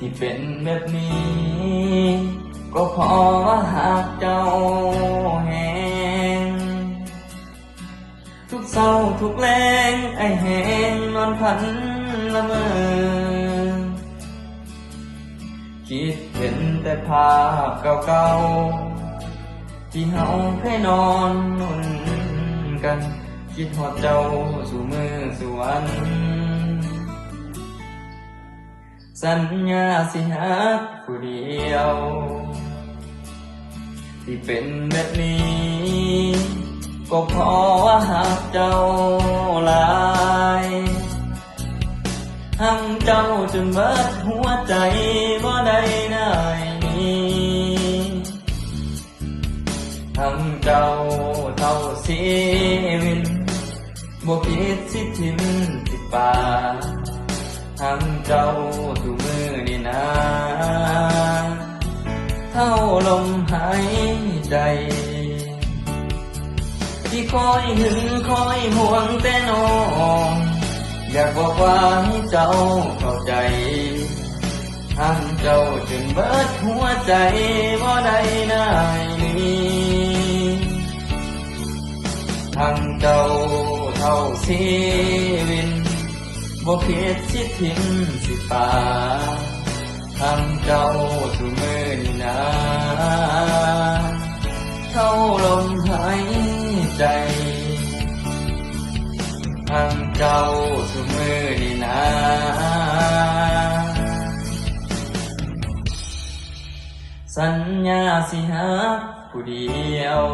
ที่เป็นแบบนี้ ก็เพราะว่าหากเจ้าแหงทุกเศร้าทุกแรงไอแหงนอนพันละเมอคิดเห็นแต่ภาพเก่าๆที่เฮาเคยนอนนุ่นกันคิดฮอดเจ้าสู่มือสู่วันสัญญาสิฮักผู้เดียวที่เป็นแบบนี้ก็เพราะว่าหักเจ้าหลายหักเจ้าจนเบิดหัวใจบ่ได้นายนี้หักเจ้าเท่าชีวิตบ่คิดสิทิมสิป่าหักเจ้าทุกมือนี่นะเท่าลมหายใจที่คอยหึงคอยห่วงแต่น้องอยากบอกว่าให้เจ้าเข้าใจหักเจ้าจนเบิดหัวใจบ่ได้นายนี้หักเจ้าเท่าชีวิตบ่คิดสิทิมสิป่าหักเจ้าทุกมือนี่นะเท่าลมหายใจหักเจ้าทุกมือนี่นะสัญญาสิฮักผู้เดียว